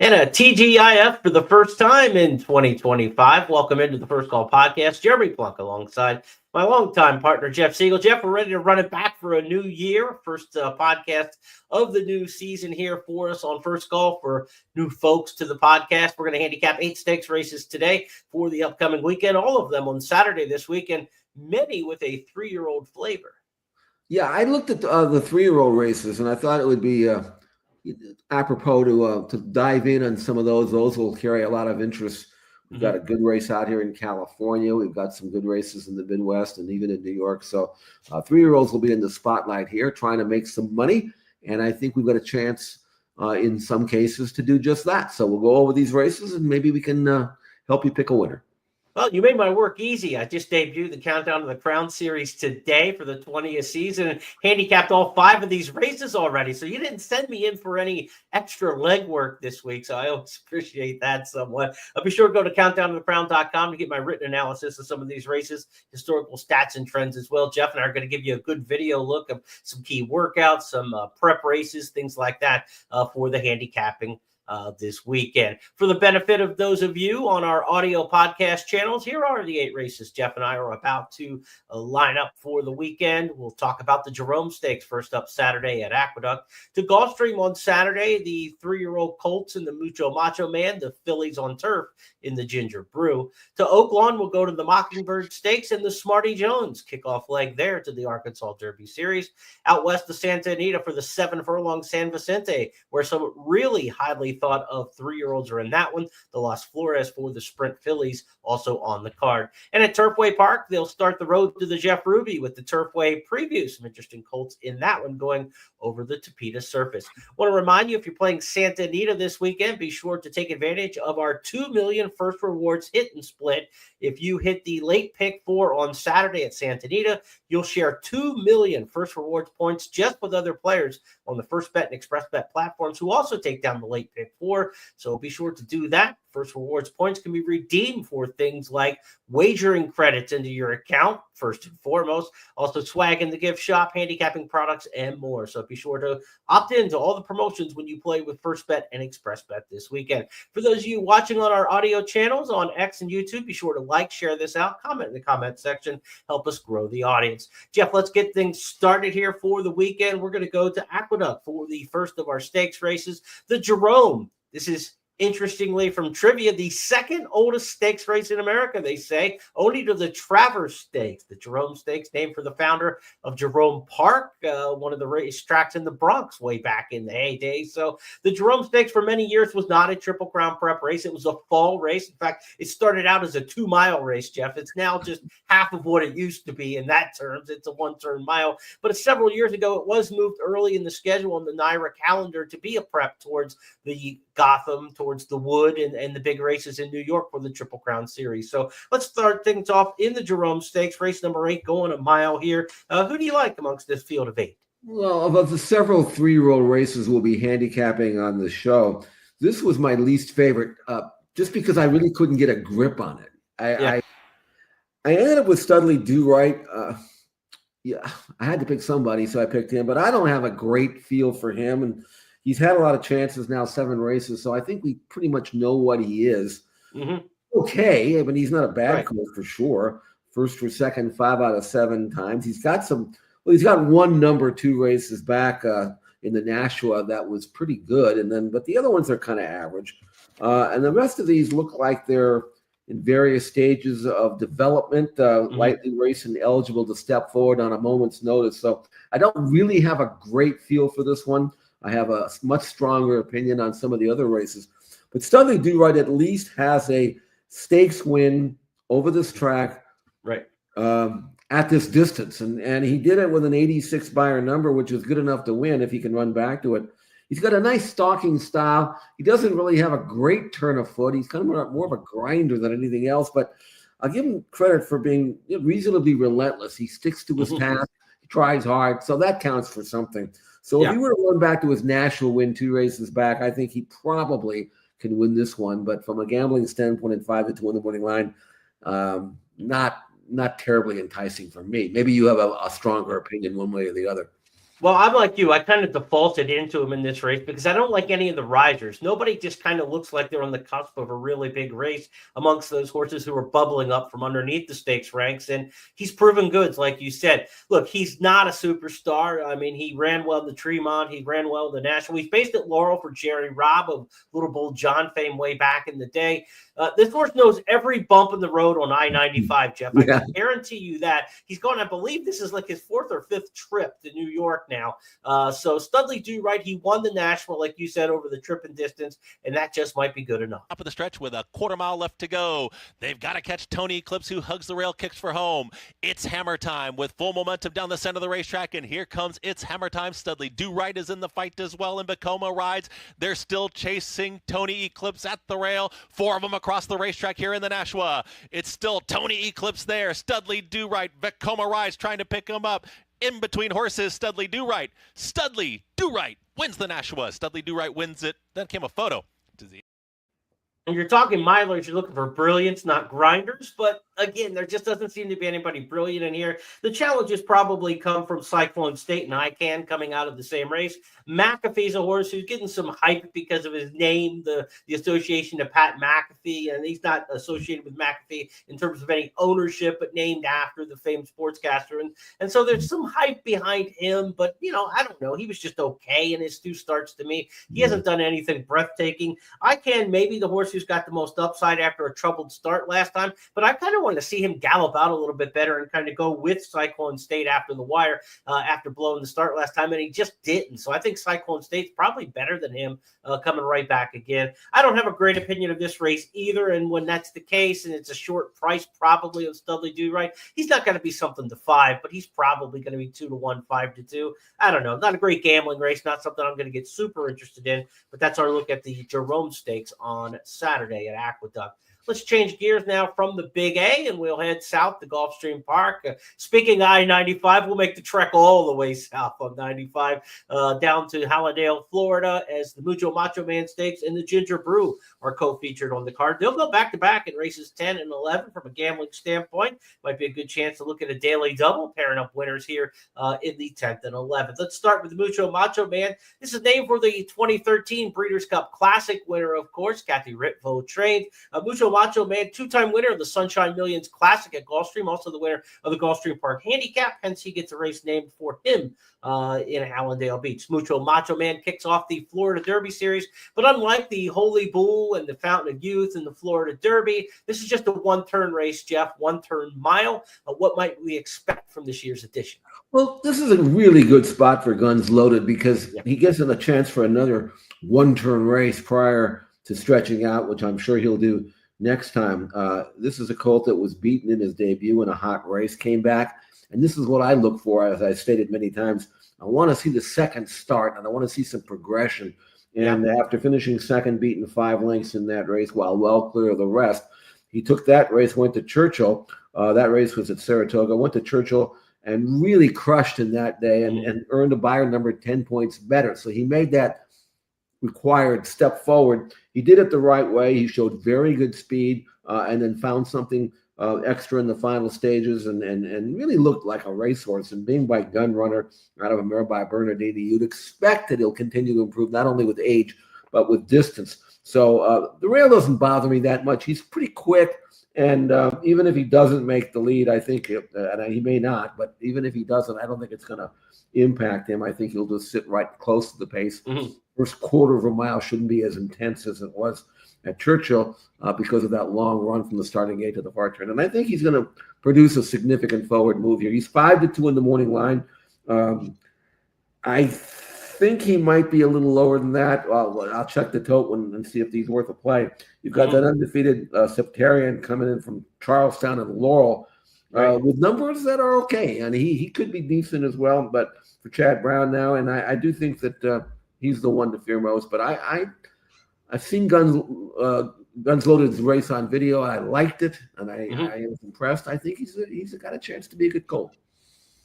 And a TGIF for the first time in 2025. Welcome into the First Call Podcast. Jeremy Plonk alongside my longtime partner, Jeff Siegel. Jeff, we're ready to run it back for a new year. First podcast of the new season here for us on First Call for new folks to the podcast. We're going to handicap 8 stakes races today for the upcoming weekend, all of them on Saturday this weekend, many with a 3-year-old flavor. Yeah, I looked at the 3-year-old races, and I thought it would be apropos to dive in on some of those. Those will carry a lot of interest. We've got a good race out here in California. We've got some good races in the Midwest and even in New York. So 3-year-olds will be in the spotlight here trying to make some money. And I think we've got a chance in some cases to do just that. So we'll go over these races and maybe we can help you pick a winner. Well, you made my work easy. I just debuted the Countdown to the Crown series today for the 20th season and handicapped all 5 of these races already. So you didn't send me in for any extra legwork this week. So I always appreciate that somewhat. Be sure to go to countdowntothecrown.com to get my written analysis of some of these races, historical stats and trends as well. Jeff and I are going to give you a good video look of some key workouts, some prep races, things like that for the handicapping this weekend. For the benefit of those of you on our audio podcast channels, here are the 8 races Jeff and I are about to line up for the weekend. We'll talk about the Jerome Stakes first up Saturday at Aqueduct. To Gulfstream on Saturday, the 3-year-old Colts and the Mucho Macho Man, the fillies on turf in the Ginger Brew. To Oaklawn, we'll go to the Mockingbird Stakes and the Smarty Jones kickoff leg there to the Arkansas Derby Series. Out west to Santa Anita for the 7-furlong San Vicente, where some really highly thought of 3-year-olds are in that one. The Las Flores for the Sprint fillies also on the card. And at Turfway Park, they'll start the road to the Jeff Ruby with the Turfway preview. Some interesting colts in that one going over the Tapeta surface. Want to remind you, if you're playing Santa Anita this weekend, be sure to take advantage of our 2 million first rewards hit and split. If you hit the late pick 4 on Saturday at Santa Anita, you'll share 2 million first rewards points just with other players on the First Bet and Express Bet platforms who also take down the late pick 4. So be sure to do that. First rewards points can be redeemed for things like wagering credits into your account, first and foremost. Also swag in the gift shop, handicapping products, and more. So be sure to opt into all the promotions when you play with First Bet and Express Bet this weekend. For those of you watching on our audio channels on X and YouTube, be sure to like, share this out, comment in the comment section, help us grow the audience. Jeff, let's get things started here for the weekend. We're going to go to Aqueduct for the first of our stakes races, the Jerome. This is, interestingly, from trivia, the second oldest stakes race in America, they say, only to the Travers Stakes, the Jerome Stakes, named for the founder of Jerome Park, one of the racetracks in the Bronx way back in the heyday. So the Jerome Stakes for many years was not a Triple Crown prep race. It was a fall race. In fact, it started out as a 2-mile race, Jeff. It's now just half of what it used to be in that terms. It's a 1-turn mile. But several years ago, it was moved early in the schedule on the NYRA calendar to be a prep towards the Gotham, towards the Wood, and the big races in New York for the Triple Crown Series. So let's start things off in the Jerome Stakes, race number 8, going a mile here. Who do you like amongst this field of 8? Well, of the several 3-year-old races we'll be handicapping on the show, this was my least favorite, just because I really couldn't get a grip on it. I ended up with Studley Do Right. Yeah, I had to pick somebody, so I picked him, but I don't have a great feel for him, and he's had a lot of chances now, 7 races, so I think we pretty much know what he is. Mm-hmm. Okay, I mean, he's not a bad colt for sure. First or second, 5 out of 7 times. He's got he's got 1 number 2 races back in the Nashua that was pretty good, but the other ones are kind of average. And the rest of these look like they're in various stages of development, lightly racing, eligible to step forward on a moment's notice. So I don't really have a great feel for this one. I have a much stronger opinion on some of the other races. But Studley Do Right at least has a stakes win over this track at this distance. And he did it with an 86 Beyer number, which is good enough to win if he can run back to it. He's got a nice stalking style. He doesn't really have a great turn of foot. He's kind of more of a grinder than anything else. But I'll give him credit for being reasonably relentless. He sticks to his task. He tries hard. So that counts for something. So if he were to run back to his national win 2 races back, I think he probably can win this one. But from a gambling standpoint, at 5-2 on the morning line, not terribly enticing for me. Maybe you have a stronger opinion one way or the other. Well, I'm like you. I kind of defaulted into him in this race because I don't like any of the risers. Nobody just kind of looks like they're on the cusp of a really big race amongst those horses who are bubbling up from underneath the stakes ranks. And he's proven goods, like you said. Look, he's not a superstar. I mean, he ran well in the Tremont. He ran well in the National. He's based at Laurel for Jerry Robb of Little Bull John fame way back in the day. This horse knows every bump in the road on I-95, Jeff. I can guarantee you that. He's going, I believe this is like his 4th or 5th trip to New York now. So Studley Do Right, he won the National, like you said, over the trip and distance, and that just might be good enough. Top of the stretch with a quarter mile left to go. They've got to catch Tony Eclipse, who hugs the rail, kicks for home. It's hammer time with full momentum down the center of the racetrack, and here comes It's Hammer Time. Studley Do Right is in the fight as well, and Vekoma rides. They're still chasing Tony Eclipse at the rail. 4 of them across the racetrack here in the Nashua. It's still Tony Eclipse there. Studley Do Right. Vekoma rides trying to pick him up. In between horses, Studley Do Right. Studley Do Right wins the Nashua. Studley Do Right wins it. Then came a photo. And you're talking milers, you're looking for brilliance, not grinders. But again, there just doesn't seem to be anybody brilliant in here. The challenges probably come from Cyclone State and ICANN coming out of the same race. McAfee's a horse who's getting some hype because of his name, the association to Pat McAfee, and he's not associated with McAfee in terms of any ownership, but named after the famed sportscaster. And so there's some hype behind him, but, I don't know. He was just okay in his 2 starts to me. He hasn't done anything breathtaking. ICANN, maybe the horse who's got the most upside after a troubled start last time, but I kind of want to see him gallop out a little bit better and kind of go with Cyclone State after the wire, after blowing the start last time, and he just didn't. So I think Cyclone State's probably better than him coming right back again. I don't have a great opinion of this race either, and when that's the case and it's a short price probably of Studley Do Right, he's not going to be something to 5, but he's probably going to be 2-1, 5-2. I don't know. Not a great gambling race, not something I'm going to get super interested in, but that's our look at the Jerome Stakes on Saturday at Aqueduct. Let's change gears now from the Big A, and we'll head south to Gulfstream Park. Speaking of I-95, we'll make the trek all the way south on 95 down to Hallandale, Florida, as the Mucho Macho Man Stakes and the Ginger Brew are co-featured on the card. They'll go back-to-back in races 10 and 11 from a gambling standpoint. Might be a good chance to look at a daily double, pairing up winners here in the 10th and 11th. Let's start with the Mucho Macho Man. This is named for the 2013 Breeders' Cup Classic winner, of course, Kathy Ritvo trained. Mucho Macho Man, 2-time winner of the Sunshine Millions Classic at Gulfstream, also the winner of the Gulfstream Park Handicap. Hence, he gets a race named for him in Hallandale Beach. Mucho Macho Man kicks off the Florida Derby Series, but unlike the Holy Bull and the Fountain of Youth and the Florida Derby, this is just a one-turn race, Jeff, one-turn mile. What might we expect from this year's edition? Well, this is a really good spot for Guns Loaded because he gets a chance for another one-turn race prior to stretching out, which I'm sure he'll do next time. This is a colt that was beaten in his debut in a hot race, came back, and this is what I look for, as I stated many times. I want to see the second start, and I want to see some progression. And after finishing second, beating 5 lengths in that race while well clear of the rest, he took that race, went to Churchill. That race was at Saratoga, went to Churchill and really crushed in that day and earned a buyer number 10 points better. So he made that required step forward. He did it the right way. He showed very good speed and then found something extra in the final stages and really looked like a racehorse. And being by Gun Runner out of a mare by Bernardini, you'd expect that he'll continue to improve not only with age but with distance. So the rail doesn't bother me that much. He's pretty quick. And even if he doesn't make the lead, I think, and he may not, but even if he doesn't, I don't think it's going to impact him. I think he'll just sit right close to the pace. First quarter of a mile shouldn't be as intense as it was at Churchill because of that long run from the starting gate to the far turn. And I think he's going to produce a significant forward move here. He's 5-2 in the morning line. I think he might be a little lower than that. I'll check the tote and see if he's worth a play. You've got that undefeated Septarian coming in from Charlestown and Laurel with numbers that are okay. And he could be decent as well, but for Chad Brown now, and I do think that he's the one to fear most. But I've seen Guns Loaded's race on video. I liked it, and I was impressed. I think he's got a chance to be a good colt.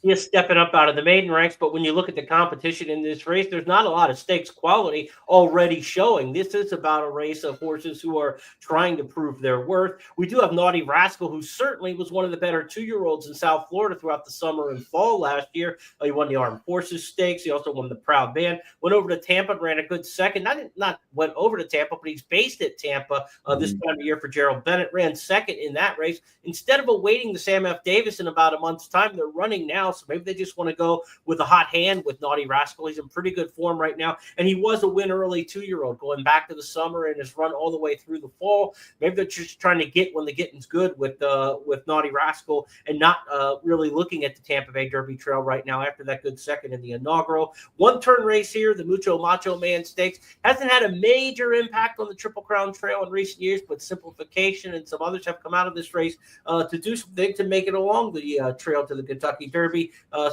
He is stepping up out of the maiden ranks, but when you look at the competition in this race, there's not a lot of stakes quality already showing. This is about a race of horses who are trying to prove their worth. We do have Naughty Rascal, who certainly was one of the better 2-year-olds in South Florida throughout the summer and fall last year. He won the Armed Forces Stakes. He also won the Proud Band. Went over to Tampa, ran a good second. Not went over to Tampa, but he's based at Tampa this time of year for Gerald Bennett. Ran second in that race. Instead of awaiting the Sam F. Davis in about a month's time, they're running now. So maybe they just want to go with a hot hand with Naughty Rascal. He's in pretty good form right now. And he was a win early 2-year-old going back to the summer and has run all the way through the fall. Maybe they're just trying to get when the getting's good with Naughty Rascal and not really looking at the Tampa Bay Derby Trail right now after that good second in the inaugural. One-turn race here, the Mucho Macho Man Stakes. Hasn't had a major impact on the Triple Crown Trail in recent years, but Simplification and some others have come out of this race to do something to make it along the trail to the Kentucky Derby.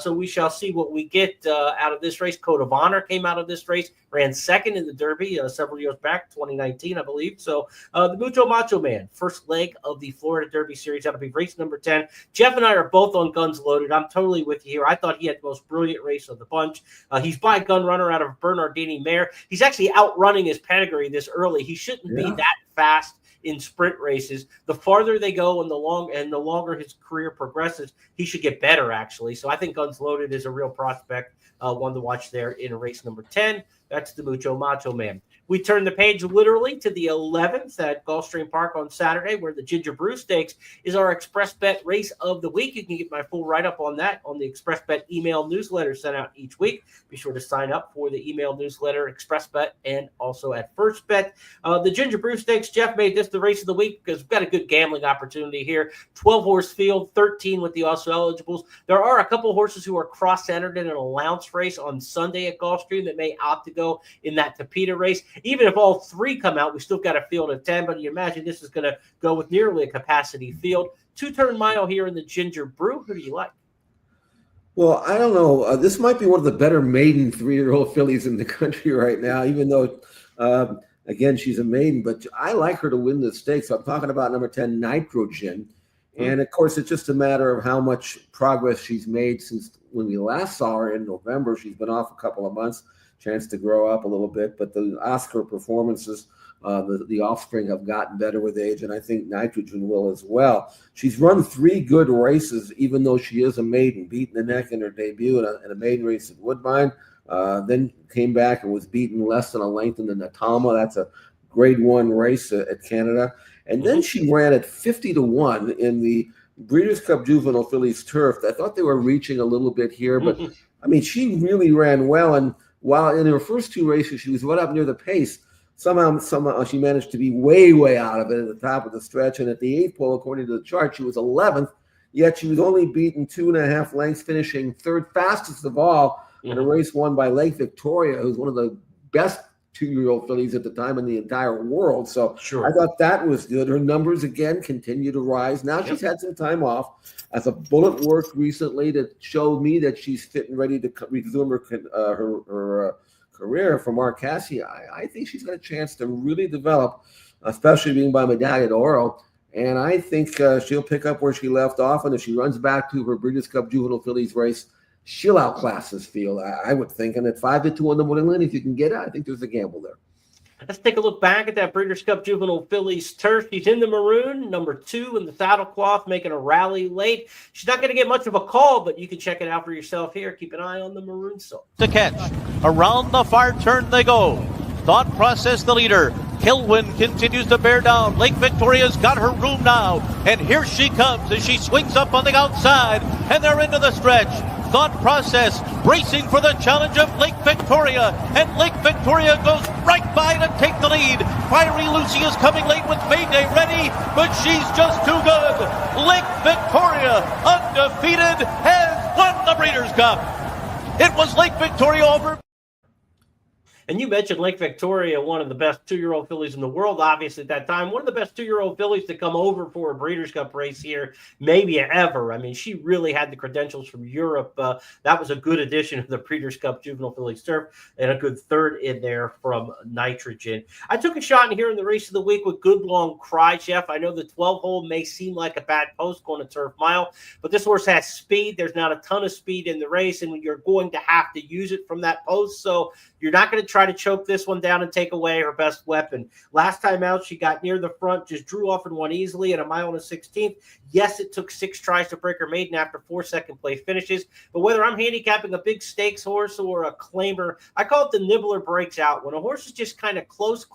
So we shall see what we get out of this race. Code of Honor came out of this race, ran second in the Derby several years back, 2019, I believe. So the Mucho Macho Man, first leg of the Florida Derby Series. That'll be race number 10. Jeff and I are both on Guns Loaded. I'm totally with you here. I thought he had the most brilliant race of the bunch. He's by Gun Runner out of Bernardini Mare. He's actually outrunning his pedigree this early. He shouldn't be that fast in sprint races. The farther they go and the longer his career progresses, he should get better, actually. So I think Guns Loaded is a real prospect, one to watch there in race number 10. That's the Mucho Macho Man. We turn the page literally to the 11th at Gulfstream Park on Saturday, where the Ginger Brew Stakes is our Express Bet race of the week. You can get my full write-up on that on the Express Bet email newsletter sent out each week. Be sure to sign up for the email newsletter, Express Bet, and also at First Bet. The Ginger Brew Stakes, Jeff made this the race of the week because we've got a good gambling opportunity here. 12-horse field, 13 with the also eligibles. There are a couple of horses who are cross-centered in an allowance race on Sunday at Gulfstream that may opt to go in that Tapeta race. Even if all three come out, we still got a field of 10, but you imagine this is going to go with nearly a capacity field. 2-turn mile here in the Ginger Brew. Who do you like? Well, I don't know. This might be one of the better maiden 3-year-old fillies in the country right now, even though, again, she's a maiden. But I like her to win the stakes. So I'm talking about number 10, Nitrogen. And, of course, it's just a matter of how much progress she's made since when we last saw her in November. She's been off a couple of months. Chance to grow up a little bit, but the Oscar performances, the offspring have gotten better with age, and I think Nitrogen will as well. She's run 3 good races, even though she is a maiden, beaten the neck in her debut in a maiden race at Woodbine, then came back and was beaten less than a length in the Natama. That's a grade 1 race at Canada. And then she ran at 50-1 in the Breeders' Cup Juvenile Fillies Turf. I thought they were reaching a little bit here, but I mean, she really ran well. And while in her first 2 races, she was right up near the pace, somehow she managed to be way out of it at the top of the stretch. And at the 8th pole, according to the chart, she was 11th, yet she was only beaten 2.5 lengths, finishing 3rd fastest of all in a race won by Lake Victoria, who's one of the best 2-year-old fillies at the time in the entire world. So I thought that was good. Her numbers, again, continue to rise. Now she's had some time off. As a bullet work recently that showed me that she's fit and ready to resume her career for Mark Cassidy. I think she's got a chance to really develop, especially being by Medaglia d'Oro. And I think she'll pick up where she left off. And if she runs back to her Breeders' Cup Juvenile Fillies race, she'll outclass this field, I would think. And at 5-2 on the morning line, if you can get it, I think there's a gamble there. Let's take a look back at that Breeders' Cup Juvenile Fillies Turf. She's in the maroon, number 2 in the saddlecloth, making a rally late. She's not going to get much of a call, but you can check it out for yourself here. Keep an eye on the maroon silk. To catch. Around the far turn they go. Thought Process the leader. Kilwin continues to bear down. Lake Victoria's got her room now. And here she comes as she swings up on the outside. And they're into the stretch. Thought Process bracing for the challenge of Lake Victoria. And Lake Victoria goes right by to take the lead. Fiery Lucy is coming late with Mayday ready, but she's just too good. Lake Victoria, undefeated, has won the Breeders' Cup. It was Lake Victoria over. And you mentioned Lake Victoria, one of the best 2-year-old fillies in the world, obviously at that time. One of the best 2-year-old fillies to come over for a Breeders' Cup race here, maybe ever. I mean, she really had the credentials from Europe. That was a good addition of the Breeders' Cup Juvenile Fillies Turf, and a good third in there from Nitrogen. I took a shot in here in the race of the week with Good Long Cry, Jeff. I know the 12-hole may seem like a bad post going to Turf Mile, but this horse has speed. There's not a ton of speed in the race, and you're going to have to use it from that post. So you're not going to try to choke this one down and take away her best weapon. Last time out, she got near the front, just drew off and won easily at 1 mile and a 16th. Yes, it took 6 tries to break her maiden after 4 second-place finishes. But whether I'm handicapping a big stakes horse or a claimer, I call it the nibbler breaks out. When a horse is just kind of close,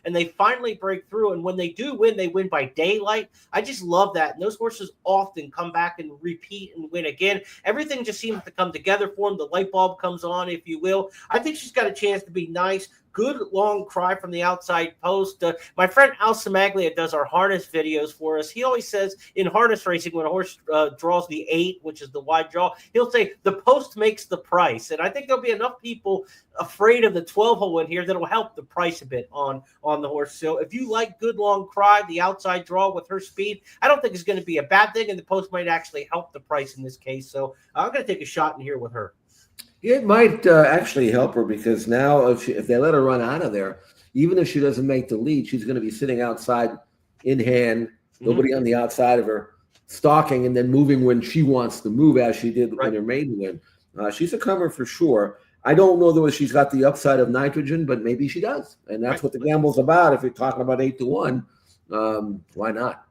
and they finally break through. And when they do win, they win by daylight. I just love that. And those horses often come back and repeat and win again. Everything just seems to come together for them. The light bulb comes on, if you will. I think she's got a chance to be nice. Good long cry from the outside post. My friend Al Samaglia does our harness videos for us. He always says in harness racing, when a horse draws the 8, which is the wide draw, he'll say the post makes the price. And I think there'll be enough people afraid of the 12-hole in here that'll help the price a bit on the horse. So if you like Good Long Cry, the outside draw with her speed, I don't think it's going to be a bad thing, and the post might actually help the price in this case. So I'm going to take a shot in here with her. It might actually help her, because now if they let her run out of there, even if she doesn't make the lead, she's going to be sitting outside in hand, nobody on the outside of her, stalking and then moving when she wants to move, as she did in her maiden win. She's a comer for sure. I don't know whether she's got the upside of Nitrogen, but maybe she does. And that's what the gamble's about. If you're talking about 8-1, why not?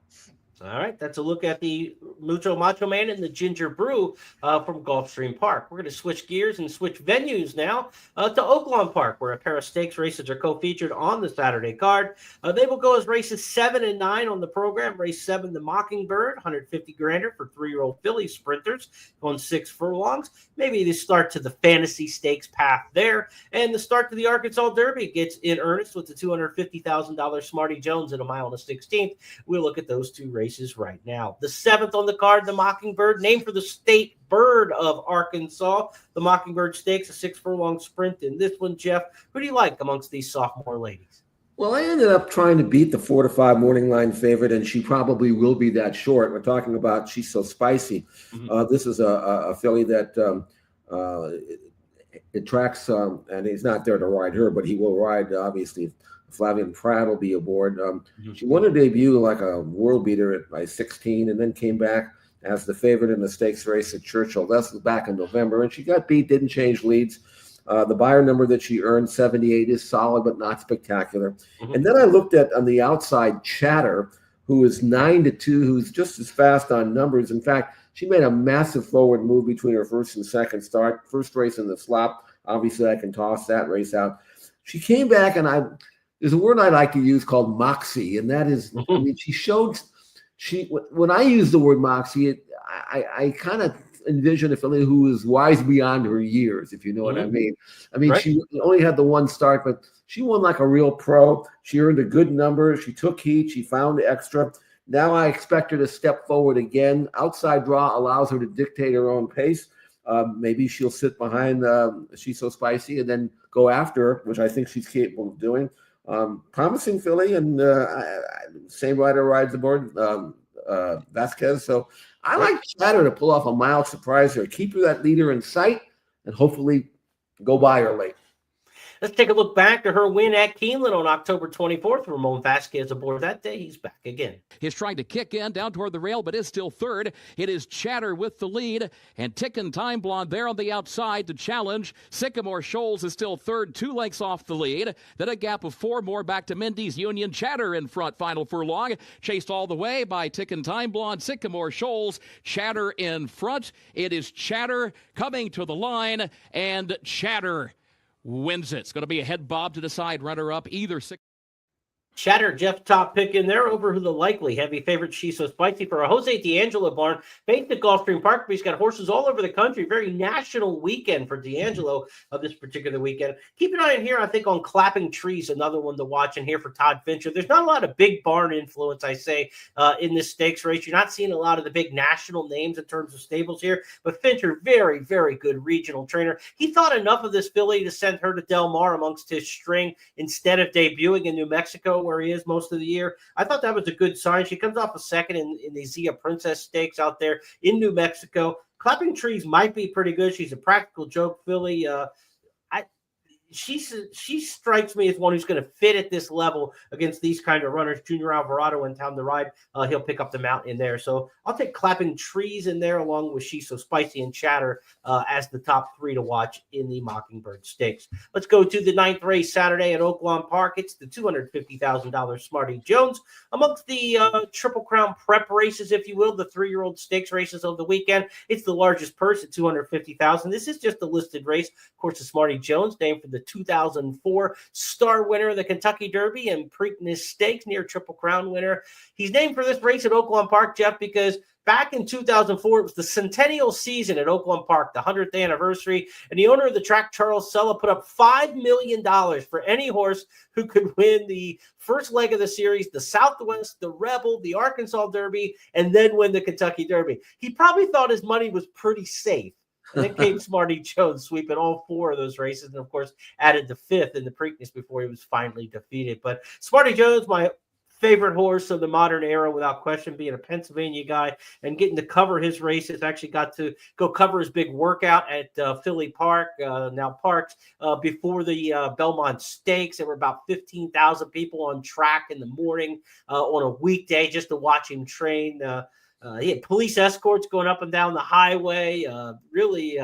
All right, that's a look at the Mucho Macho Man and the Ginger Brew from Gulfstream Park. We're going to switch gears and switch venues now to Oaklawn Park, where a pair of stakes races are co-featured on the Saturday card. They will go as races 7 and 9 on the program. Race 7, the Mockingbird, 150 grander for 3-year-old filly sprinters on 6 furlongs. Maybe the start to the Fantasy Stakes path there. And the start to the Arkansas Derby gets in earnest with the $250,000 Smarty Jones at 1 mile and a 16th. We'll look at those two races right now. The 7th on the card, the Mockingbird, named for the state bird of Arkansas. The Mockingbird Stakes, a 6-furlong sprint in this one. Jeff, who do you like amongst these sophomore ladies? Well, I ended up trying to beat the 4-5 morning line favorite, and she probably will be that short. We're talking about She's So Spicy. This is a filly that it tracks, and he's not there to ride her, but he will ride, obviously. Flavian Pratt will be aboard. She won her debut like a world beater by 16, and then came back as the favorite in the stakes race at Churchill. That was back in November, and she got beat, didn't change leads. The buyer number that she earned, 78, is solid but not spectacular. And then I looked at, on the outside, Chatter, who is 9-2, who's just as fast on numbers. In fact, she made a massive forward move between her first and second start. First race in the slop. Obviously, I can toss that race out. She came back, and there's a word I like to use called moxie, and that is, I mean, when I use the word moxie, I kind of envision a filly who is wise beyond her years, if you know what I mean. I mean, she only had the one start, but she won like a real pro. She earned a good number. She took heat. She found extra. Now I expect her to step forward again. Outside draw allows her to dictate her own pace. Maybe she'll sit behind She's So Spicy and then go after her, which I think she's capable of doing. Promising filly, and same rider rides aboard, Vasquez. So I like Chatter to pull off a mild surprise here. Keep her that leader in sight, and hopefully go by her late. Let's take a look back to her win at Keeneland on October 24th. Ramon Vasquez aboard that day. He's back again. He's trying to kick in down toward the rail, but is still third. It is Chatter with the lead, and Tickin' Time Blonde there on the outside to challenge. Sycamore Shoals is still third, 2 lengths off the lead. Then a gap of 4 more back to Mindy's Union. Chatter in front, final furlong. Chased all the way by Tickin' Time Blonde, Sycamore Shoals. Chatter in front. It is Chatter coming to the line, and Chatter wins it. It's going to be a head bob to decide runner-up. Either Chatter, Jeff top pick in there over who the likely heavy favorite. She's So Spicy for a Jose D'Angelo barn based at Gulfstream Park. But he's got horses all over the country. Very national weekend for D'Angelo this particular weekend. Keep an eye on here, I think, on Clapping Trees, another one to watch in here for Todd Fincher. There's not a lot of big barn influence, I say, in this stakes race. You're not seeing a lot of the big national names in terms of stables here, but Fincher, very, very good regional trainer. He thought enough of this filly to send her to Del Mar amongst his string instead of debuting in New Mexico, where he is most of the year. I thought that was a good sign. She comes off a second in the Zia Princess Stakes out there in New Mexico. Clapping Trees might be pretty good. She's a practical joke filly. She strikes me as one who's going to fit at this level against these kind of runners. Junior Alvarado in town to ride. He'll pick up the mount in there. So I'll take Clapping Trees in there along with She's So Spicy and Chatter as the top three to watch in the Mockingbird Stakes. Let's go to the 9th race Saturday at Oaklawn Park. It's the $250,000 Smarty Jones. Amongst the Triple Crown prep races, if you will, the 3-year-old stakes races of the weekend, it's the largest purse at $250,000. This is just a listed race. Of course, the Smarty Jones, named for the 2004 star winner of the Kentucky Derby and Preakness Stakes, near Triple Crown winner. He's named for this race at Oaklawn Park, Jeff, because back in 2004, it was the centennial season at Oaklawn Park, the 100th anniversary, and the owner of the track, Charles Sella, put up $5 million for any horse who could win the first leg of the series, the Southwest, the Rebel, the Arkansas Derby, and then win the Kentucky Derby. He probably thought his money was pretty safe. And then came Smarty Jones, sweeping all 4 of those races, and of course added the 5th in the Preakness before he was finally defeated. But Smarty Jones, my favorite horse of the modern era, without question, being a Pennsylvania guy and getting to cover his races. Actually got to go cover his big workout at Philly Park, now Parks, before the Belmont Stakes. There were about 15,000 people on track in the morning on a weekday just to watch him train. He had police escorts going up and down the highway. Really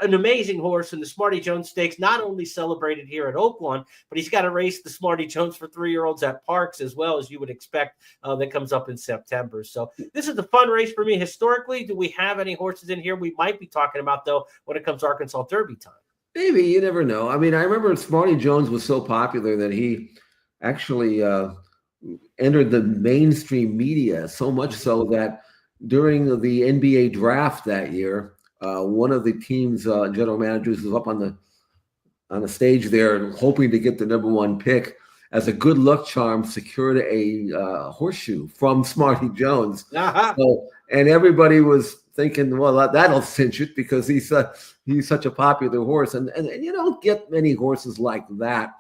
an amazing horse. And the Smarty Jones Stakes not only celebrated here at Oaklawn, but he's got to race the Smarty Jones for 3-year-olds at Parks as well, as you would expect. That comes up in September. So this is a fun race for me. Historically, do we have any horses in here we might be talking about, though, when it comes to Arkansas Derby time? Maybe. You never know. I mean, I remember Smarty Jones was so popular that he actually entered the mainstream media, so much so that during the NBA draft that year, one of the team's general managers was up on the stage there and hoping to get the number 1 pick. As a good luck charm, secured a horseshoe from Smarty Jones. So, and everybody was thinking, well, that'll cinch it because he's such a popular horse, and you don't get many horses like that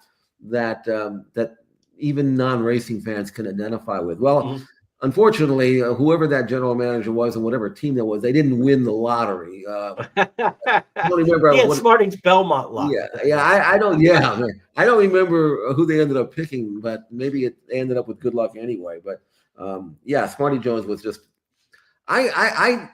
even non-racing fans can identify with. Well, unfortunately, whoever that general manager was and whatever team that was, they didn't win the lottery. I don't remember. Yeah, Smarting's Belmont lot. I don't. Yeah, I don't remember who they ended up picking, but maybe it ended up with good luck anyway. But Smarty Jones was just. I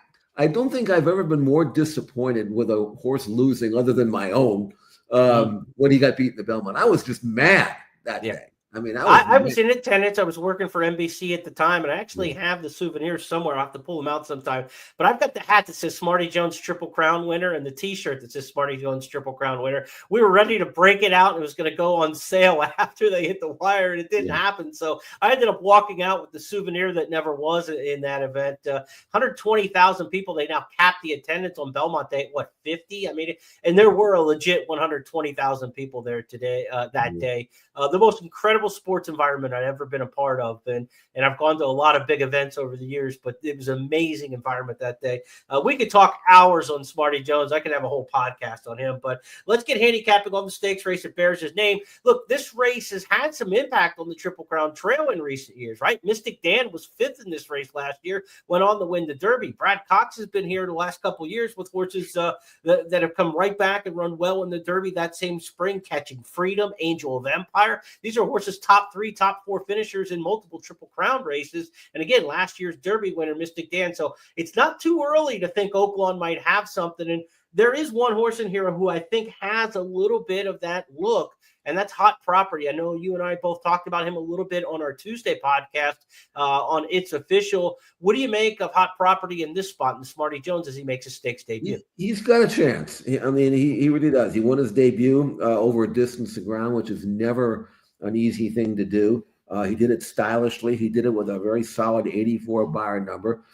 don't think I've ever been more disappointed with a horse losing, other than my own, when he got beaten at Belmont. I was just mad that day. I mean, I was in attendance. I was working for NBC at the time, and I actually have the souvenirs somewhere. I'll have to pull them out sometime. But I've got the hat that says Smarty Jones Triple Crown winner and the T-shirt that says Smarty Jones Triple Crown winner. We were ready to break it out, and it was going to go on sale after they hit the wire, and it didn't happen. So I ended up walking out with the souvenir that never was in that event. 120,000 people. They now capped the attendance on Belmont Day at 50? I mean, and there were a legit 120,000 people there today. That day, the most incredible sports environment I've ever been a part of, and I've gone to a lot of big events over the years, but it was an amazing environment that day. We could talk hours on Smarty Jones. I could have a whole podcast on him, but let's get handicapping on the stakes race that bears his name. Look, this race has had some impact on the Triple Crown Trail in recent years, right? Mystic Dan was 5th in this race last year, went on to win the Derby. Brad Cox has been here the last couple of years with horses that have come right back and run well in the Derby that same spring. Catching Freedom, Angel of Empire. These are horses top 3, top 4 finishers in multiple Triple Crown races. And again, last year's Derby winner, Mystic Dan. So it's not too early to think Oaklawn might have something. And there is one horse in here who I think has a little bit of that look, and that's Hot Property. I know you and I both talked about him a little bit on our Tuesday podcast on It's Official. What do you make of Hot Property in this spot, and Smarty Jones, as he makes his stakes debut? He's got a chance. I mean, he really does. He won his debut over a distance to ground, which is never an easy thing to do. He did it stylishly. He did it with a very solid 84 bar number.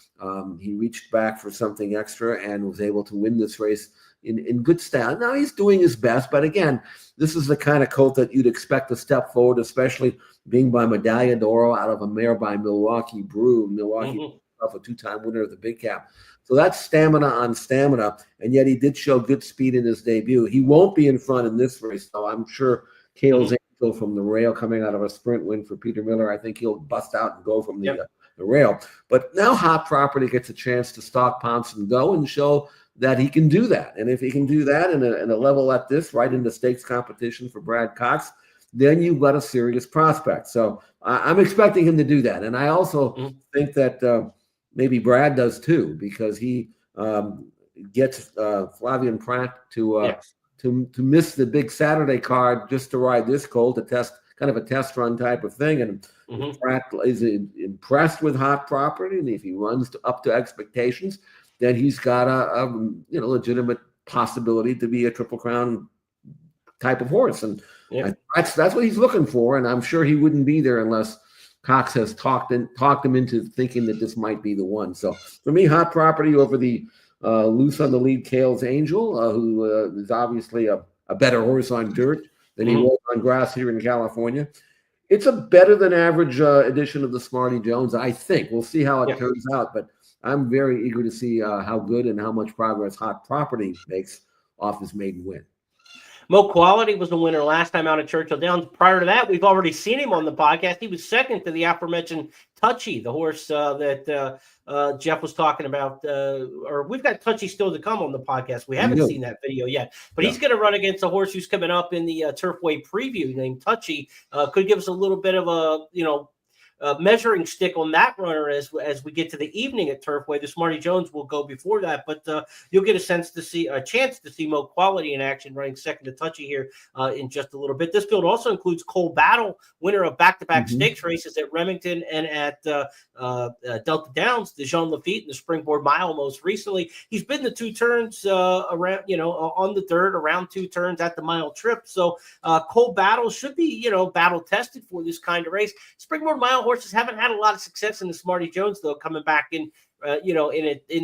He reached back for something extra and was able to win this race in good style. Now he's doing his best, but again, this is the kind of colt that you'd expect to step forward, especially being by Medaglia d'Oro out of a mare by Milwaukee Brew. Milwaukee, a two-time winner of the Big Cap. So that's stamina on stamina, and yet he did show good speed in his debut. He won't be in front in this race, so I'm sure Kale's Angel from the rail coming out of a sprint win for Peter Miller. I think he'll bust out and go from the rail. But now Hot Property gets a chance to stalk, pounce, and go and show that he can do that. And if he can do that in a level like this, right in the stakes competition for Brad Cox, then you've got a serious prospect. So I'm expecting him to do that. And I also think that maybe Brad does too, because he gets Flavien Prat to miss the big Saturday card just to ride this colt, to test, kind of a test run type of thing. And Pratt is impressed with Hot Property, and if he runs up to expectations, then he's got a legitimate possibility to be a Triple Crown type of horse. And that's what he's looking for. And I'm sure he wouldn't be there unless Cox has talked him into thinking that this might be the one. So for me, Hot Property over the loose on the lead Kale's Angel, who is obviously a better horse on dirt than he was on grass here in California. It's a better than average edition of the Smarty Jones, I think. We'll see how it turns out, but I'm very eager to see how good and how much progress Hot Property makes off his maiden win. Mo Quality was the winner last time out at Churchill Downs. Prior to that, we've already seen him on the podcast. He was second to the aforementioned Touchy, the horse that Jeff was talking about. Or we've got Touchy still to come on the podcast. We haven't seen that video yet. But he's going to run against a horse who's coming up in the Turfway preview named Touchy. Could give us a little bit of a, measuring stick on that runner as we get to the evening at Turfway. The Smarty Jones will go before that, but you'll get a chance to see Mo Quality in action running second to Touchy here in just a little bit. This field also includes Cole Battle, winner of back-to-back stakes races at Remington and at Delta Downs, the Jean Lafitte and the Springboard Mile most recently. He's been the two turns around, on the dirt, around two turns at the mile trip. So Cole Battle should be, battle tested for this kind of race. Springboard Mile horses haven't had a lot of success in the Smarty Jones, though, coming back in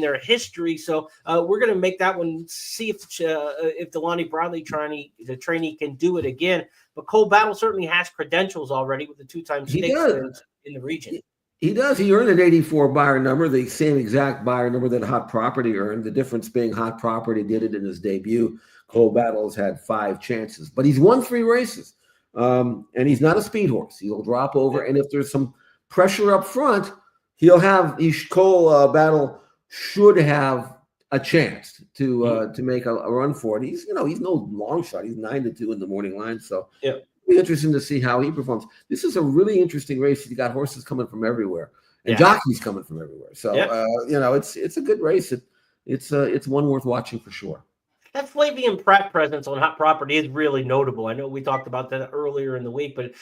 their history. So we're going to make that one, see if Delani Bradley the trainee can do it again. But Cole Battle certainly has credentials already with the two-time stakes wins in the region. He does. He earned an 84 buyer number, the same exact buyer number that Hot Property earned. The difference being Hot Property did it in his debut. Cole Battle's had 5 chances, but he's won 3 races. And he's not a speed horse. He'll drop over, and if there's some pressure up front, Cole Battle should have a chance to make a run for it. He's no long shot. He's 9-2 in the morning line, so it'll be interesting to see how he performs. This is a really interesting race. You got horses coming from everywhere, and jockeys coming from everywhere. So it's a good race. It's one worth watching for sure. That Flavien Prat presence on Hot Property is really notable. I know we talked about that earlier in the week, but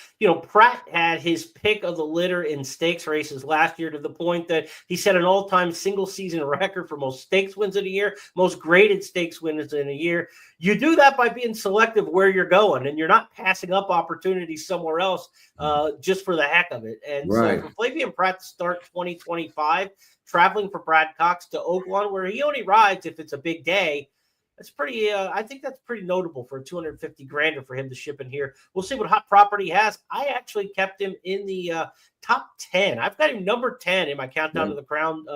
Prat had his pick of the litter in stakes races last year, to the point that he set an all-time single season record for most stakes wins in a year, most graded stakes wins in a year. You do that by being selective where you're going, and you're not passing up opportunities somewhere else just for the heck of it. And so for Flavien Prat to start 2025, traveling for Brad Cox to Oaklawn, where he only rides if it's a big day, that's pretty. I think that's pretty notable for a $250,000 for him to ship in here. We'll see what Hot Property has. I actually kept him in the top 10. I've got him number 10 in my Countdown to the Crown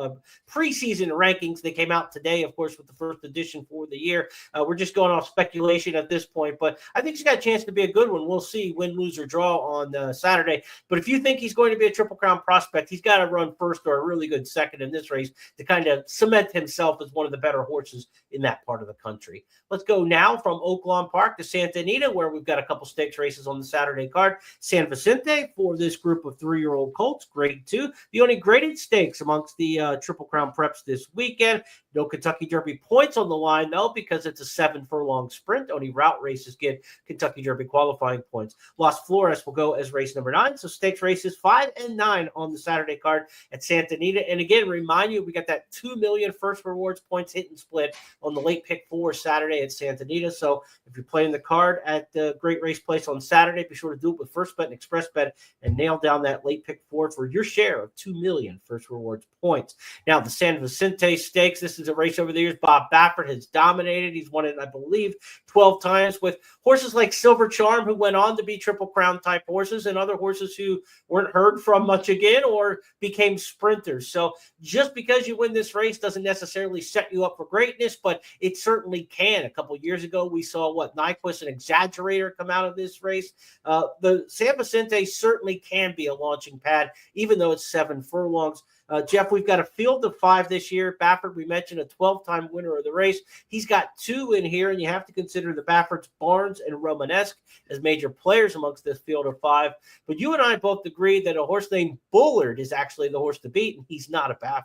preseason rankings. They came out today, of course, with the first edition for the year. We're just going off speculation at this point, but I think he's got a chance to be a good one. We'll see, win, lose, or draw on Saturday. But if you think he's going to be a Triple Crown prospect, he's got to run first or a really good second in this race to kind of cement himself as one of the better horses in that part of the country. Let's go now from Oaklawn Park to Santa Anita, where we've got a couple stakes races on the Saturday card. San Vicente for this group of 3-year-old 3-year-old colts, grade 2. The only graded stakes amongst the Triple Crown preps this weekend. No Kentucky Derby points on the line, though, because it's a 7-furlong sprint. Only route races get Kentucky Derby qualifying points. Las Flores will go as race number 9. So stakes races 5 and 9 on the Saturday card at Santa Anita. And again, remind you, we got that $2 million first rewards points hit and split on the late pick 4 Saturday at Santa Anita. So if you're playing the card at the Great Race Place on Saturday, be sure to do it with First Bet and Express Bet and nail down that late pick 4 for your share of $2 million first rewards points. Now, the San Vicente Stakes, this is a race over the years. Bob Baffert has dominated. He's won it, I believe, 12 times with horses like Silver Charm, who went on to be Triple Crown type horses, and other horses who weren't heard from much again or became sprinters. So just because you win this race doesn't necessarily set you up for greatness, but it certainly can. A couple of years ago, we saw Nyquist, an exaggerator, come out of this race. The San Vicente certainly can be a launching pad, even though it's 7 furlongs. Jeff, we've got a field of 5 this year. Baffert, we mentioned, a 12-time winner of the race. He's got 2 in here, and you have to consider the Bafferts, Barnes, and Romanesque as major players amongst this field of 5. But you and I both agree that a horse named Bullard is actually the horse to beat, and he's not a Baffert.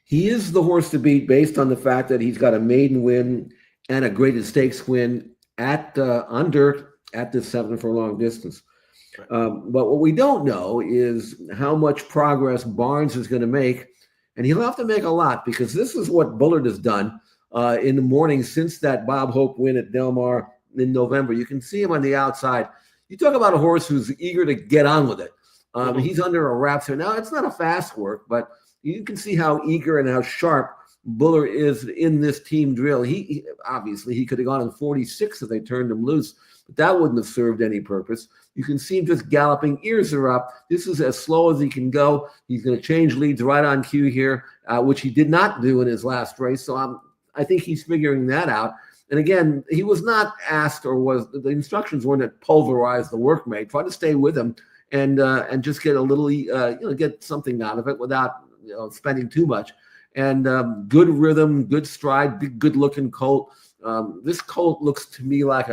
He is the horse to beat based on the fact that he's got a maiden win and a graded stakes win at this 7 furlong distance. But what we don't know is how much progress Barnes is going to make, and he'll have to make a lot, because this is what Bullard has done in the morning since that Bob Hope win at Del Mar in November. You can see him on the outside. You talk about a horse who's eager to get on with it. He's under a wraps here. Now, it's not a fast work, but you can see how eager and how sharp Bullard is in this team drill. He obviously, he could have gone in 46 if they turned him loose, but that wouldn't have served any purpose. You can see him just galloping. Ears are up. This is as slow as he can go. He's going to change leads right on cue here, which he did not do in his last race. So I think he's figuring that out. And again, he was not asked, or the instructions weren't to pulverize the workmate. Try to stay with him and just get a little, get something out of it without spending too much. And good rhythm, good stride, big, good-looking colt. This colt looks to me like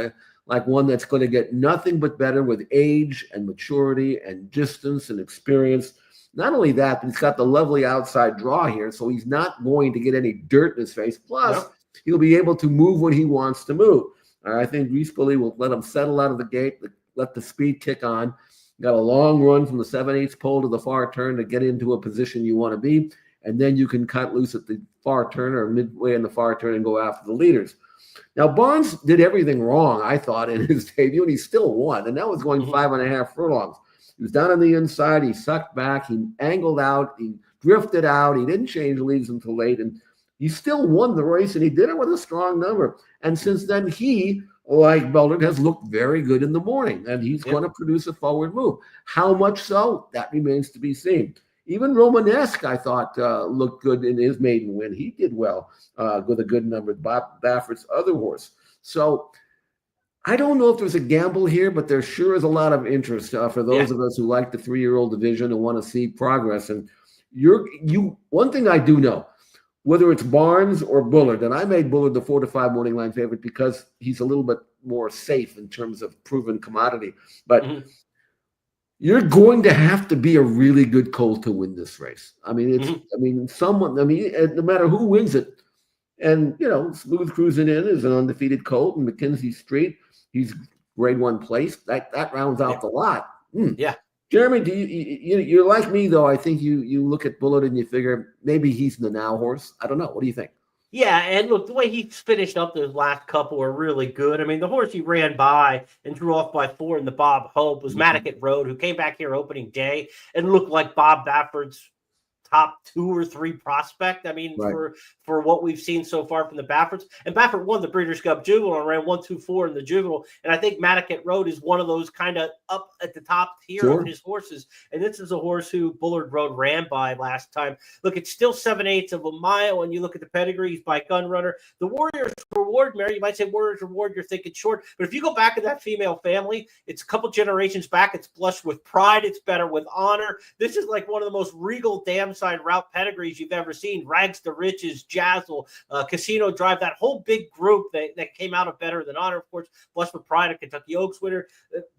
one that's going to get nothing but better with age and maturity and distance and experience. Not only that, but he's got the lovely outside draw here, so he's not going to get any dirt in his face. Plus, he'll be able to move when he wants to move. I think Reese Bully will let him settle out of the gate, let the speed kick on. Got a long run from the 7/8 pole to the far turn to get into a position you want to be, and then you can cut loose at the far turn or midway in the far turn and go after the leaders. Now, Barnes did everything wrong, I thought, in his debut, and he still won, and that was going 5.5 furlongs. He was down on the inside. He sucked back. He angled out. He drifted out. He didn't change leads until late, and he still won the race, and he did it with a strong number. And since then, he, like Bullard, has looked very good in the morning, and he's going to produce a forward move. How much so? That remains to be seen. Even Romanesque, I thought, looked good in his maiden win. He did well with a good number. Bob Baffert's other horse. So I don't know if there's a gamble here, but there sure is a lot of interest for those of us who like the 3-year-old division and want to see progress. And one thing I do know, whether it's Barnes or Bullard, and I made Bullard the 4-5 morning line favorite because he's a little bit more safe in terms of proven commodity. But you're going to have to be a really good colt to win this race. I mean, no matter who wins it, and Smooth Cruising In is an undefeated colt, and McKenzie Street, he's grade 1 place. That rounds out the lot. Jeremy, do you're like me though? I think you look at Bullard and you figure maybe he's the now horse. I don't know. What do you think? Yeah, and look, the way he finished up those last couple are really good. I mean, the horse he ran by and drew off by 4 in the Bob Hope was Matticat Road, who came back here opening day and looked like Bob Baffert's top 2 or 3 prospect. I mean, for what we've seen so far from the Bafferts. And Baffert won the Breeders' Cup Juvenile and ran 1-2-4 in the Juvenile. And I think Matticat Road is one of those kind of up at the top tier of his horses. And this is a horse who Bullard Road ran by last time. Look, it's still 7/8 of a mile. And you look at the pedigree, he's by Gun Runner. The Warrior's Reward, Mary, you might say Warrior's Reward, you're thinking short. But if you go back in that female family, it's a couple generations back. It's blushed with pride. It's better with honor. This is like one of the most regal damsels side route pedigrees you've ever seen. Rags to Riches, Jazzle, Casino Drive, that whole big group that came out of Better Than Honor, of course, Blush with Pride, a Kentucky Oaks winner.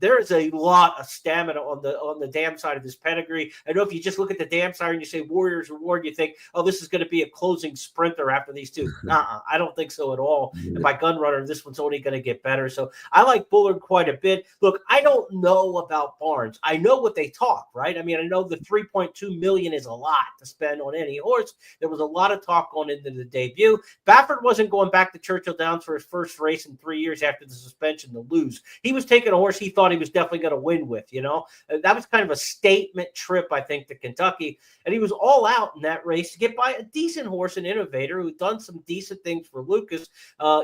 There is a lot of stamina on the dam side of this pedigree. I know if you just look at the dam side and you say Warriors Reward, you think, oh, this is going to be a closing sprinter after these two. I don't think so at all. And by Gun Runner, this one's only going to get better. So I like Bullard quite a bit. Look, I don't know about Barnes. I know what they talk, right? I mean, I know the $3.2 million is a lot to spend on any horse. There was a lot of talk going into the debut. Baffert wasn't going back to Churchill Downs for his first race in 3 years after the suspension to lose. He was taking a horse he thought he was definitely going to win with, you know. That was kind of a statement trip, I think, to Kentucky. And he was all out in that race to get by a decent horse, an Innovator, who'd done some decent things for Lucas.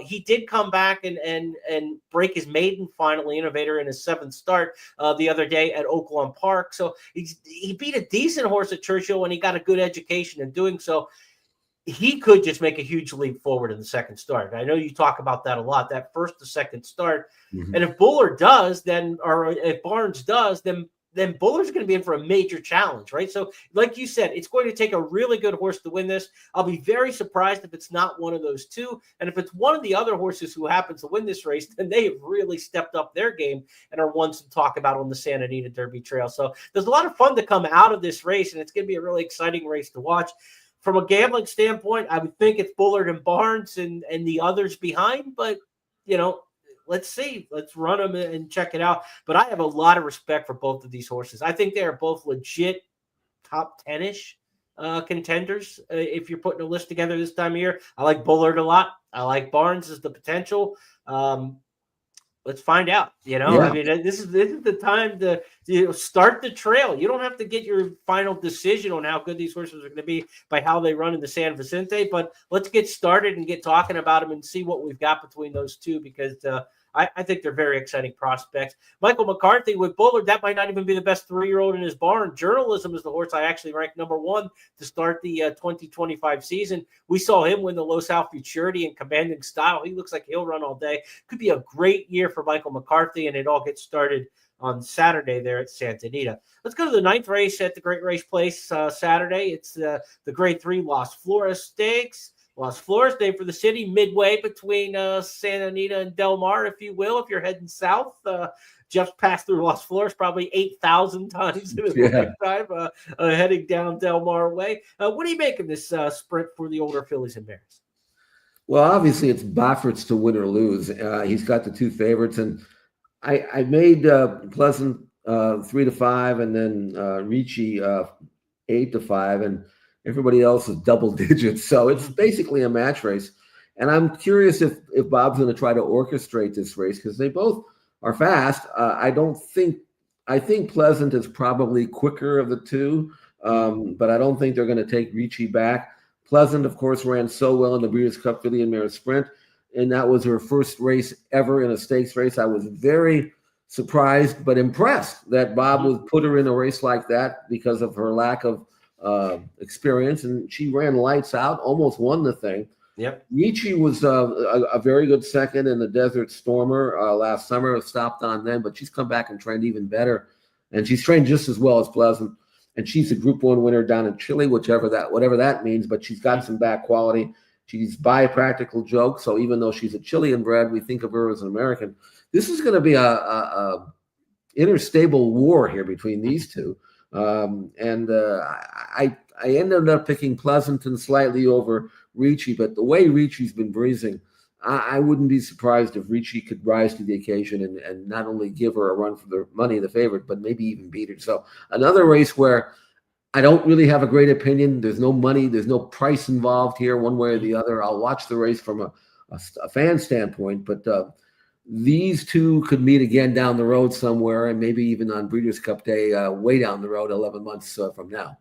He did come back and break his maiden final Innovator in his 7th start the other day at Oaklawn Park. So he beat a decent horse at Churchill, and he got a good education in doing so. He could just make a huge leap forward in the 2nd start. I know you talk about that a lot, that 1st to 2nd start. And if Bullard does, or if Barnes does, then Bullard's going to be in for a major challenge, right? So like you said, it's going to take a really good horse to win this. I'll be very surprised if it's not one of those two. And if it's one of the other horses who happens to win this race, then they have really stepped up their game and are ones to talk about on the Santa Anita Derby Trail. So there's a lot of fun to come out of this race, and it's going to be a really exciting race to watch. From a gambling standpoint, I would think it's Bullard and Barnes and the others behind, but, you know, let's see. Let's run them and check it out. But I have a lot of respect for both of these horses. I think they are both legit top 10-ish contenders if you're putting a list together this time of year. I like Bullard a lot. I like Barnes as the potential. Let's find out. You know, I mean, this is the time to start the trail. You don't have to get your final decision on how good these horses are going to be by how they run in the San Vicente, but let's get started and get talking about them and see what we've got between those two, because I think they're very exciting prospects. Michael McCarthy with Bullard, that might not even be the best 3-year-old in his barn. Journalism is the horse I actually ranked number 1 to start the 2025 season. We saw him win the Los Al Futurity in commanding style. He looks like he'll run all day. Could be a great year for Michael McCarthy, and it all gets started on Saturday there at Santa Anita. Let's go to the 9th race at the Great Race Place Saturday. It's the Grade 3 Las Flores Stakes. Las Flores, named for the city, midway between Santa Anita and Del Mar, if you will, if you're heading south. Jeff's passed through Las Flores probably 8,000 times in his lifetime, heading down Del Mar way. What do you make of this sprint for the older fillies and mares? Well, obviously it's Baffert's to win or lose. He's got the 2 favorites, and I made Pleasant 3-5, and then Ricci 8-5, and everybody else is double digits. So it's basically a match race. And I'm curious if Bob's going to try to orchestrate this race, because they both are fast. I think Pleasant is probably quicker of the two, but I don't think they're going to take Ricci back. Pleasant, of course, ran so well in the Breeders' Cup Filly and Mare Sprint, and that was her first race ever in a stakes race. I was very surprised but impressed that Bob would put her in a race like that because of her lack of experience, and she ran lights out, almost won the thing. Yep. Ricci was a very good second in the Desert Stormer last summer. Stopped on then, but she's come back and trained even better, and she's trained just as well as Pleasant. And she's a Group 1 winner down in Chile, whatever that means. But she's got some back quality. She's by Practical Joke, so even though she's a Chilean bred, we think of her as an American. This is going to be a interstable war here between these two. I ended up picking Pleasanton slightly over Ricci, but the way Ricci's been breezing, I wouldn't be surprised if Ricci could rise to the occasion and not only give her a run for the money, the favorite, but maybe even beat her. So another race where I don't really have a great opinion. There's no money, there's no price involved here one way or the other. I'll watch the race from a fan standpoint, but these two could meet again down the road somewhere, and maybe even on Breeders' Cup Day, way down the road, 11 months from now.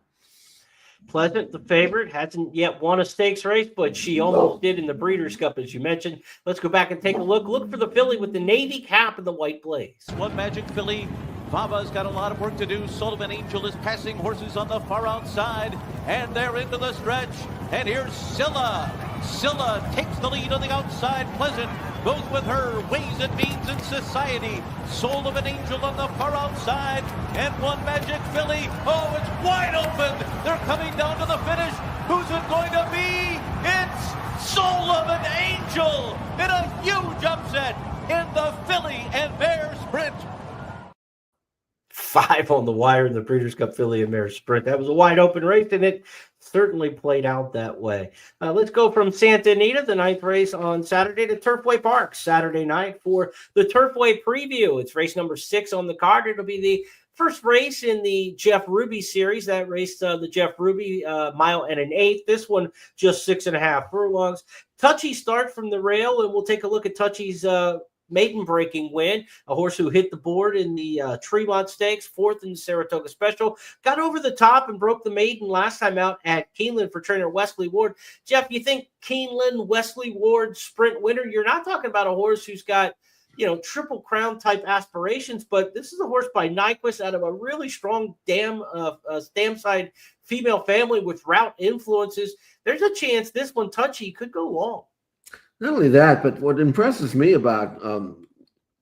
Pleasant, the favorite, hasn't yet won a stakes race, but she almost did in the Breeders' Cup, as you mentioned. Let's go back and take a look. Look for the filly with the navy cap and the white blaze. One Magic filly. Vaba's got a lot of work to do. Sullivan Angel is passing horses on the far outside, and they're into the stretch. And here's Scylla. Scylla takes the lead on the outside. Pleasant goes with her. Ways and Means in Society. Soul of an Angel on the far outside. And One Magic Filly. Oh, it's wide open. They're coming down to the finish. Who's it going to be? It's Soul of an Angel in a huge upset in the Filly and Mare Sprint. 5 on the wire in the Breeders' Cup Filly and Mare Sprint. That was a wide open race, and it certainly played out that way. Let's go from Santa Anita, the 9th race on Saturday, to Turfway Park Saturday night for the Turfway preview. It's race number 6 on the card. It'll be the first race in the Jeff Ruby series. That race, the Jeff Ruby mile and an eighth. This one just 6.5 furlongs. Touchy start from the rail, and we'll take a look at Touchy's maiden breaking win, a horse who hit the board in the Tremont Stakes, 4th in the Saratoga Special, got over the top and broke the maiden last time out at Keeneland for trainer Wesley Ward. Jeff, you think Keeneland, Wesley Ward sprint winner? You're not talking about a horse who's got, Triple Crown type aspirations, but this is a horse by Nyquist out of a really strong dam side female family with route influences. There's a chance this one, Touchy, could go long. Not only that, but what impresses me about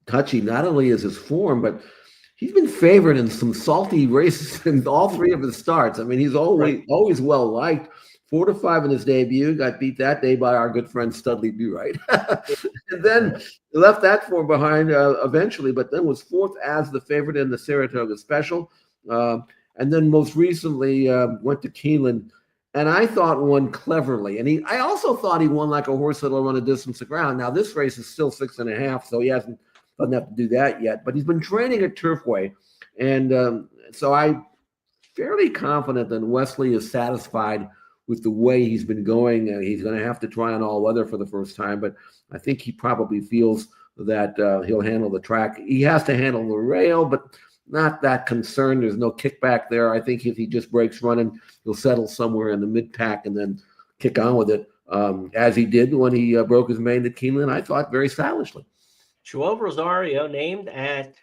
Touchy not only is his form, but he's been favored in some salty races in all 3 of his starts. I mean, he's always well liked. 4 to 5 in his debut, got beat that day by our good friend Studley Do Right, and then left that form behind eventually, but then was 4th as the favorite in the Saratoga Special, and then most recently went to Keeneland. And I thought won cleverly. And I also thought he won like a horse that'll run a distance of ground. Now, this race is still 6.5, so he doesn't have to do that yet. But he's been training at Turfway. And so I'm fairly confident that Wesley is satisfied with the way he's been going. He's going to have to try on all weather for the first time. But I think he probably feels that he'll handle the track. He has to handle the rail, but not that concerned. There's no kickback there. I think if he just breaks running, he'll settle somewhere in the mid-pack and then kick on with it, as he did when he broke his maiden at Keeneland, I thought, very stylishly. Joel Rosario named at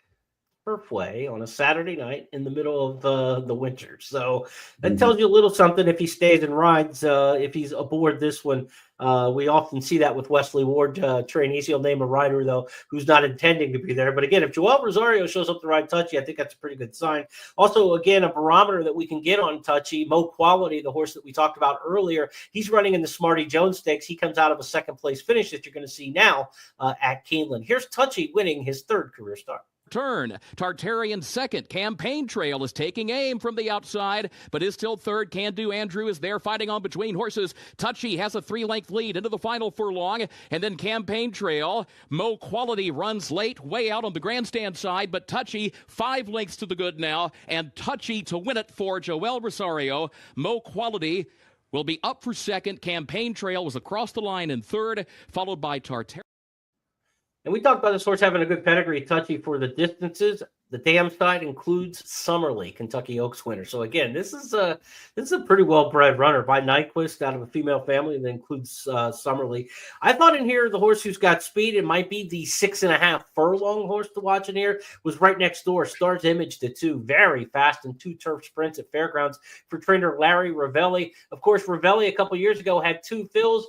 Turfway on a Saturday night in the middle of the winter. So that tells you a little something if he stays and rides, if he's aboard this one. We often see that with Wesley Ward trainees. He'll name a rider, though, who's not intending to be there. But again, if Joel Rosario shows up to ride Touchy, I think that's a pretty good sign. Also, again, a barometer that we can get on Touchy, Mo Quality, the horse that we talked about earlier, he's running in the Smarty Jones Stakes. He comes out of a second-place finish that you're going to see now at Keeneland. Here's Touchy winning his 3rd career start. Turn. Tartarian 2nd. Campaign Trail is taking aim from the outside, but is still 3rd. Can Do Andrew is there fighting on between horses. Touchy has a 3-length lead into the final furlong, and then Campaign Trail. Mo Quality runs late, way out on the grandstand side, but Touchy 5 lengths to the good now, and Touchy to win it for Joel Rosario. Mo Quality will be up for 2nd. Campaign Trail was across the line in 3rd, followed by Tartarian. And we talked about this horse having a good pedigree, Touchy, for the distances. The dam side includes Summerly, Kentucky Oaks winner. So again, this is a pretty well-bred runner by Nyquist out of a female family that includes Summerly. I thought in here the horse who's got speed, it might be the 6.5 furlong horse to watch in here, was right next door. Star's Image to 2, very fast in 2 turf sprints at Fairgrounds for trainer Larry Ravelli. Of course, Ravelli a couple years ago had 2 fills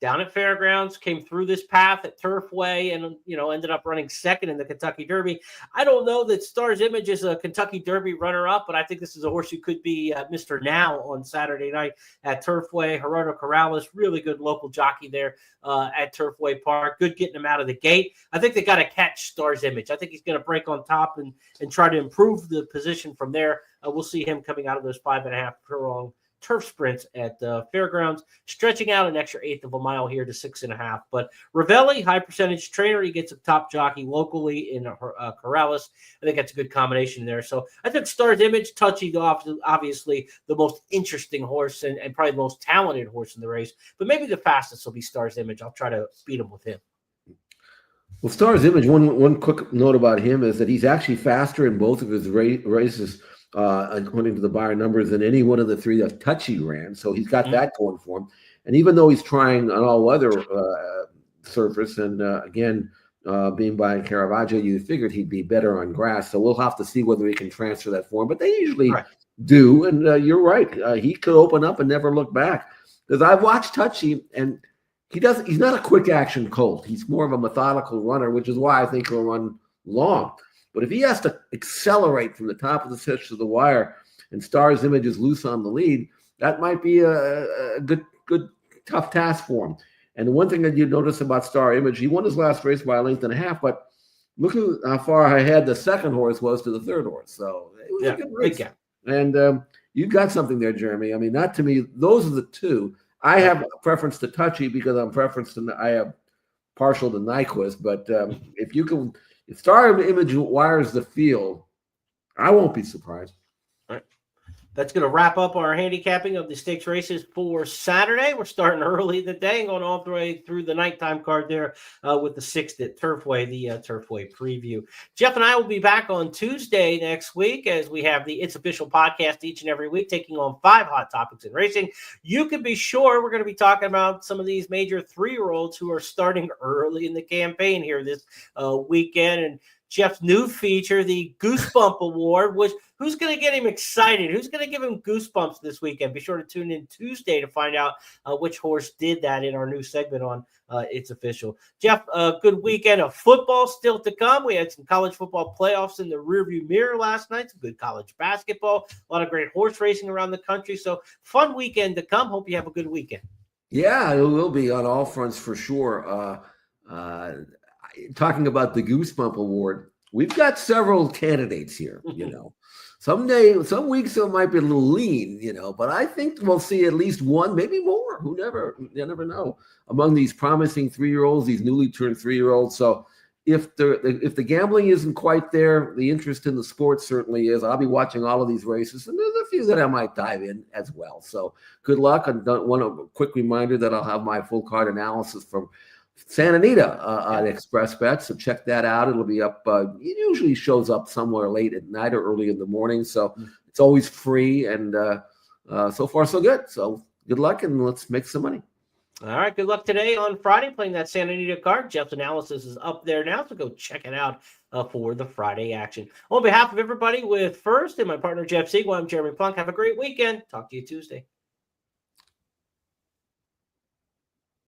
down at Fairgrounds, came through this path at Turfway, and ended up running 2nd in the Kentucky Derby. I don't know that Star's Image is a Kentucky Derby runner-up, but I think this is a horse who could be Mr. Now on Saturday night at Turfway. Gerardo Corrales, really good local jockey there at Turfway Park. Good getting him out of the gate. I think they got to catch Star's Image. I think he's going to break on top and try to improve the position from there. We'll see him coming out of those 5.5 furlong turf sprints at Fairgrounds, stretching out an extra 1/8 of a mile here to 6.5. But Ravelli, high percentage trainer, he gets a top jockey locally in Corrales. I think that's a good combination there. So I think Star's Image, Touchy, obviously the most interesting horse and probably the most talented horse in the race. But maybe the fastest will be Star's Image. I'll try to beat him with him. Well, Star's Image, one quick note about him is that he's actually faster in both of his races, according to the Beyer numbers, than any one of the 3 that Touchy ran. So he's got that going for him. And even though he's trying an all-weather surface, and again, being by Caravaggio, you figured he'd be better on grass. So we'll have to see whether he can transfer that form. But they usually do. And you're right. He could open up and never look back. Because I've watched Touchy, and he's not a quick action colt. He's more of a methodical runner, which is why I think he'll run long. But if he has to accelerate from the top of the stitch to the wire and Star's Image is loose on the lead, that might be a good tough task for him. And the one thing that you notice about Star Image, he won his last race by a length and a half, but look how far ahead the second horse was to the third horse. So it was a good race. And you got something there, Jeremy. I mean, not to me, those are the two. I have a preference to Touchy because I have partial to Nyquist. But if Star Image wires the field, I won't be surprised. That's going to wrap up our handicapping of the stakes races for Saturday. We're starting early in the day and going all the way through the nighttime card there with the 6th at Turfway, the Turfway preview. Jeff and I will be back on Tuesday next week as we have the It's Official podcast each and every week, taking on 5 hot topics in racing. You can be sure we're going to be talking about some of these major 3-year-olds who are starting early in the campaign here this weekend. And Jeff's new feature, the Goosebump Award, who's going to get him excited? Who's going to give him goosebumps this weekend? Be sure to tune in Tuesday to find out which horse did that in our new segment on It's Official. Jeff, a good weekend of football still to come. We had some college football playoffs in the rearview mirror last night, some good college basketball, a lot of great horse racing around the country. So fun weekend to come. Hope you have a good weekend. Yeah, it will be on all fronts for sure. Talking about the Goosebump Award, we've got several candidates here. Some weeks it might be a little lean, but I think we'll see at least one, maybe more. You never know among these promising 3-year-olds, these newly turned 3-year-olds. So if the gambling isn't quite there, the interest in the sport certainly is. I'll be watching all of these races, and there's a few that I might dive in as well. So good luck. And want a quick reminder that I'll have my full card analysis from Santa Anita on Express Bet, so check that out. It'll be up. It usually shows up somewhere late at night or early in the morning, so it's always free. And so far, so good. So good luck, and let's make some money. All right, good luck today on Friday playing that Santa Anita card. Jeff's analysis is up there now, so go check it out for the Friday action. On behalf of everybody with First and my partner Jeff Siegel, I'm Jeremy Plonk. Have a great weekend. Talk to you Tuesday.